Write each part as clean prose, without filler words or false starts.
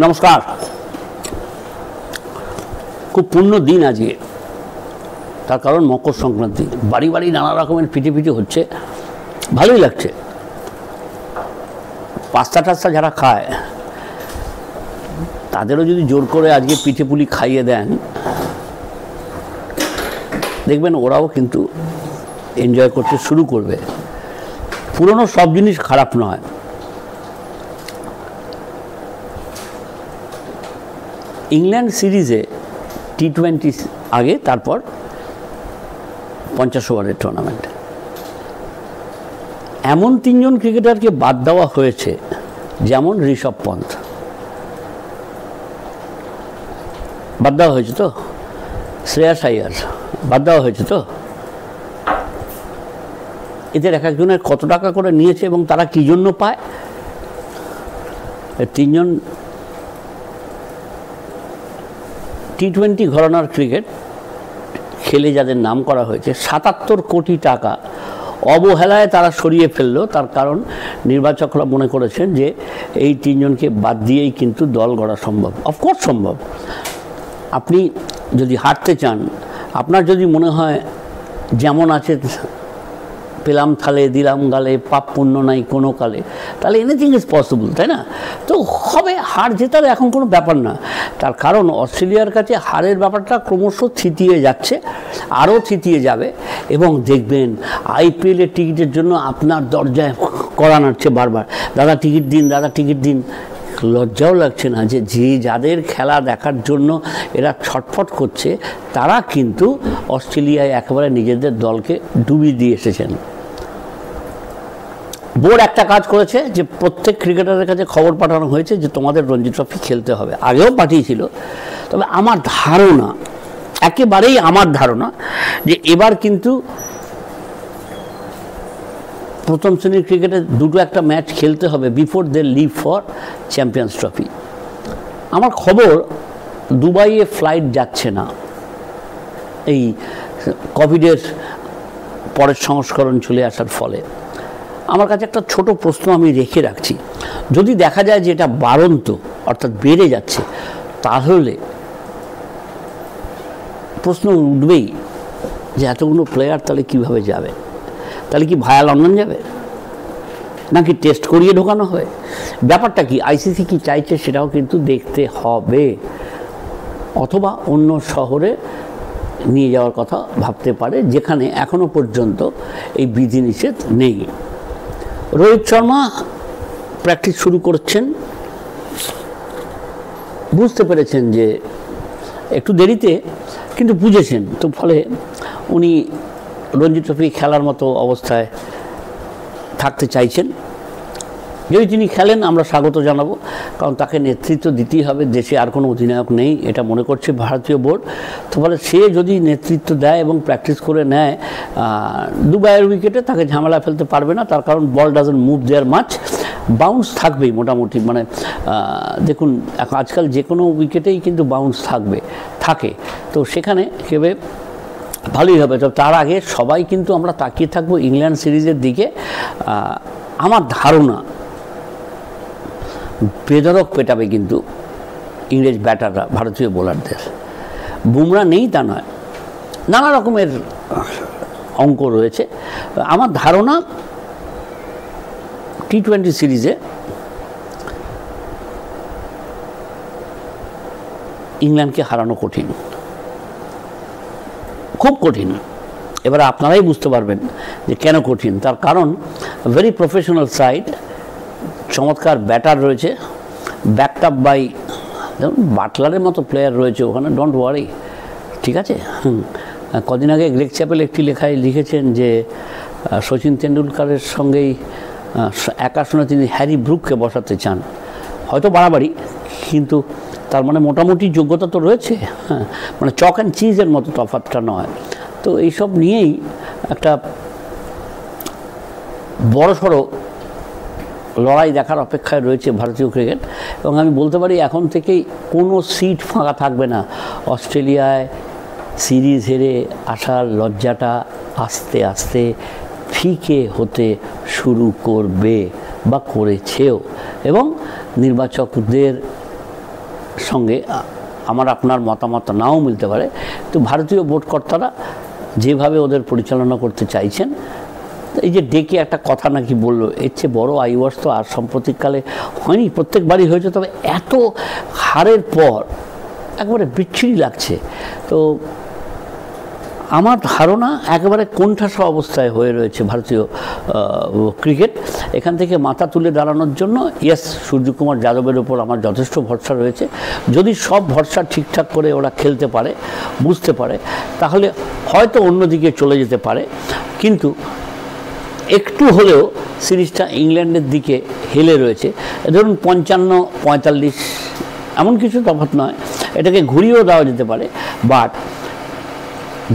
নমস্কার। খুব পূর্ণ দিন আজকে, তার কারণ মকর সংক্রান্তি। বাড়ি বাড়ি নানা রকমের পিঠে হচ্ছে, ভালোই লাগছে। পাস্তা টাস্তা যারা খায় তাদেরও যদি জোর করে আজকে পিঠে পুলি খাইয়ে দেন, দেখবেন ওরাও কিন্তু এনজয় করতে শুরু করবে। পুরনো সব জিনিস খারাপ নয়। ইংল্যান্ড সিরিজে টি20 আগে, তারপর 50 ওভারের টুর্নামেন্ট, এমন 3 জন ক্রিকেটারকে বাদ দেওয়া হয়েছে, যেমন ঋষভ পন্থ বাদ দেওয়া হয়েছে, তো শ্রেয়াস আইয়ার বাদ দেওয়া হয়েছে। তো এদের এক একজনের কত টাকা করে নিয়েছে এবং তারা কী জন্য পায়? 3 জন টি20 ঘরানার ক্রিকেট খেলে যাদের নাম করা হয়েছে, 77 কোটি টাকা অবহেলায় তারা সরিয়ে ফেললো। তার কারণ নির্বাচকরা মনে করেছেন যে এই 3 জনকে বাদ দিয়েই কিন্তু দল গড়া সম্ভব। অফকোর্স সম্ভব। আপনি যদি হারতে চান, আপনার যদি মনে হয় যেমন আছে পেলাম থালে দিলাম গালে, পাপ পুণ্য নাই কোনো কালে, তাহলে এনিথিং ইজ পসিবল, তাই না? তো হবে, হার জেতার এখন কোনো ব্যাপার না। তার কারণ অস্ট্রেলিয়ার কাছে হারের ব্যাপারটা ক্রমশ থিতিয়ে যাচ্ছে, আরও থিতিয়ে যাবে। এবং দেখবেন আইপিএলের টিকিটের জন্য আপনার দরজায় কড়া নাড়ছে বারবার, দাদা টিকিট দিন, দাদা টিকিট দিন। লজ্জাও লাগছে না যে যাদের খেলা দেখার জন্য এরা ছটফট করছে, তারা কিন্তু অস্ট্রেলিয়ায় একেবারে নিজেদের দলকে ডুবিয়ে দিয়ে এসেছেন। বোর্ড একটা কাজ করেছে যে প্রত্যেক ক্রিকেটারের কাছে খবর পাঠানো হয়েছে যে তোমাদের রঞ্জি ট্রফি খেলতে হবে। আগেও পাঠিয়েছিল, তবে আমার ধারণা, একেবারেই আমার ধারণা, যে এবার কিন্তু প্রথম শ্রেণীর ক্রিকেটে দুটো একটা ম্যাচ খেলতে হবে before they leave for Champions Trophy. আমার খবর দুবাইয়ে ফ্লাইট যাচ্ছে না, এই কোভিডের পরের সংস্করণ চলে আসার ফলে। আমার কাছে একটা ছোট প্রশ্ন আমি রেখে রাখছি, যদি দেখা যায় যে এটা বাড়ন্ত, অর্থাৎ বেড়ে যাচ্ছে, তাহলে প্রশ্ন উঠবেই যে এতগুলো প্লেয়ার তাহলে কীভাবে যাবে? তাহলে কি ভায়া লন্ডন যাবে, নাকি টেস্ট করিয়ে ঢোকানো হয়? ব্যাপারটা কি, আইসিসি কি চাইছে সেটাও কিন্তু দেখতে হবে। অথবা অন্য শহরে নিয়ে যাওয়ার কথা ভাবতে পারে, যেখানে এখনো পর্যন্ত এই বিধিনিষেধ নেই। রোহিত শর্মা প্র্যাকটিস শুরু করছেন, বুঝতে পেরেছেন যে একটু দেরিতে, কিন্তু বুঝেছেন তো, ফলে উনি রঞ্জি ট্রফি খেলার মতো অবস্থায় থাকতে চাইছেন। যদি তিনি খেলেন আমরা স্বাগত জানাবো, কারণ তাকে নেতৃত্ব দিতেই হবে। দেশে আর কোনো অধিনায়ক নেই, এটা মনে করছে ভারতীয় বোর্ড। তো ফলে সে যদি নেতৃত্ব দেয় এবং প্র্যাকটিস করে নেয় দুবাইয়ের উইকেটে, তাকে ঝামেলা ফেলতে পারবে না। তার কারণ ball doesn't move there much, bounce থাকবেই মোটামুটি। মানে দেখুন আজকাল যে কোনো উইকেটেই কিন্তু বাউন্স থাকে, তো সেখানে কেবে ভালোই হবে। তো তার আগে সবাই কিন্তু আমরা তাকিয়ে থাকবো ইংল্যান্ড সিরিজের দিকে। আমার ধারণা বেধড়ক পেটাবে কিন্তু ইংরেজ ব্যাটাররা ভারতীয় বোলারদের। বুমরা নেই তা নয়, নানা রকমের অঙ্ক রয়েছে। আমার ধারণা টি20 সিরিজে ইংল্যান্ডকে হারানো কঠিন, খুব কঠিন। এবার আপনারাই বুঝতে পারবেন যে কেন কঠিন। তার কারণ ভেরি প্রফেশনাল সাইড, চমৎকার ব্যাটার রয়েছে, ব্যাকড আপ বাই যেমন বাটলারের মতো প্লেয়ার রয়েছে ওখানে। ডোন্ট ওয়ারি, ঠিক আছে। কদিন আগে গ্রেগ চ্যাপেল একটি লেখায় লিখেছেন যে সচিন তেন্ডুলকারের সঙ্গেই একাশনে তিনি হ্যারি ব্রুককে বসাতে চান। হয়তো বাড়াবাড়ি, কিন্তু তার মানে মোটামুটি যোগ্যতা তো রয়েছে। হ্যাঁ, মানে চক অ্যান্ড চিজের মতো তফাৎটা নয়। তো এইসব নিয়েই একটা বড়সড় লড়াই দেখার অপেক্ষায় রয়েছে ভারতীয় ক্রিকেট। এবং আমি বলতে পারি এখন থেকেই কোনো সিট ফাঁকা থাকবে না। অস্ট্রেলিয়ায় সিরিজ হেরে আসার লজ্জাটা আস্তে আস্তে ফিকে হতে শুরু করবে বা করেছেও। এবং নির্বাচকদের সঙ্গে আমার আপনার মতামত নাও মিলতে পারে, তো ভারতীয় বোর্ডকর্তারা যেভাবে ওদের পরিচালনা করতে চাইছেন, এই যে ডেকে একটা কথা নাকি বললো, এর চেয়ে বড় আইওয়ার্স তো আর সাম্প্রতিককালে হয়নি, প্রত্যেকবারই হয়েছে, তবে এত হারের পর একবারে বিচ্ছিরি লাগছে। তো আমার ধারণা একেবারে কোণঠাসা অবস্থায় হয়ে রয়েছে ভারতীয় ক্রিকেট। এখান থেকে মাথা তুলে দাঁড়ানোর জন্য সূর্যকুমার যাদবের ওপর আমার যথেষ্ট ভরসা রয়েছে। যদি সব ভরসা ঠিকঠাক করে ওরা খেলতে পারে, বুঝতে পারে, তাহলে হয়তো অন্যদিকে চলে যেতে পারে। কিন্তু একটু হলেও সিরিজটা ইংল্যান্ডের দিকে হেলে রয়েছে, ধরুন 55-45 এমন কিছু তফাৎ নয়, এটাকে ঘুরিয়েও দেওয়া যেতে পারে। বাট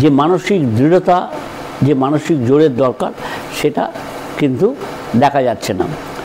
যে মানসিক দৃঢ়তা, যে মানসিক জোরের দরকার, সেটা কিন্তু দেখা যাচ্ছে না।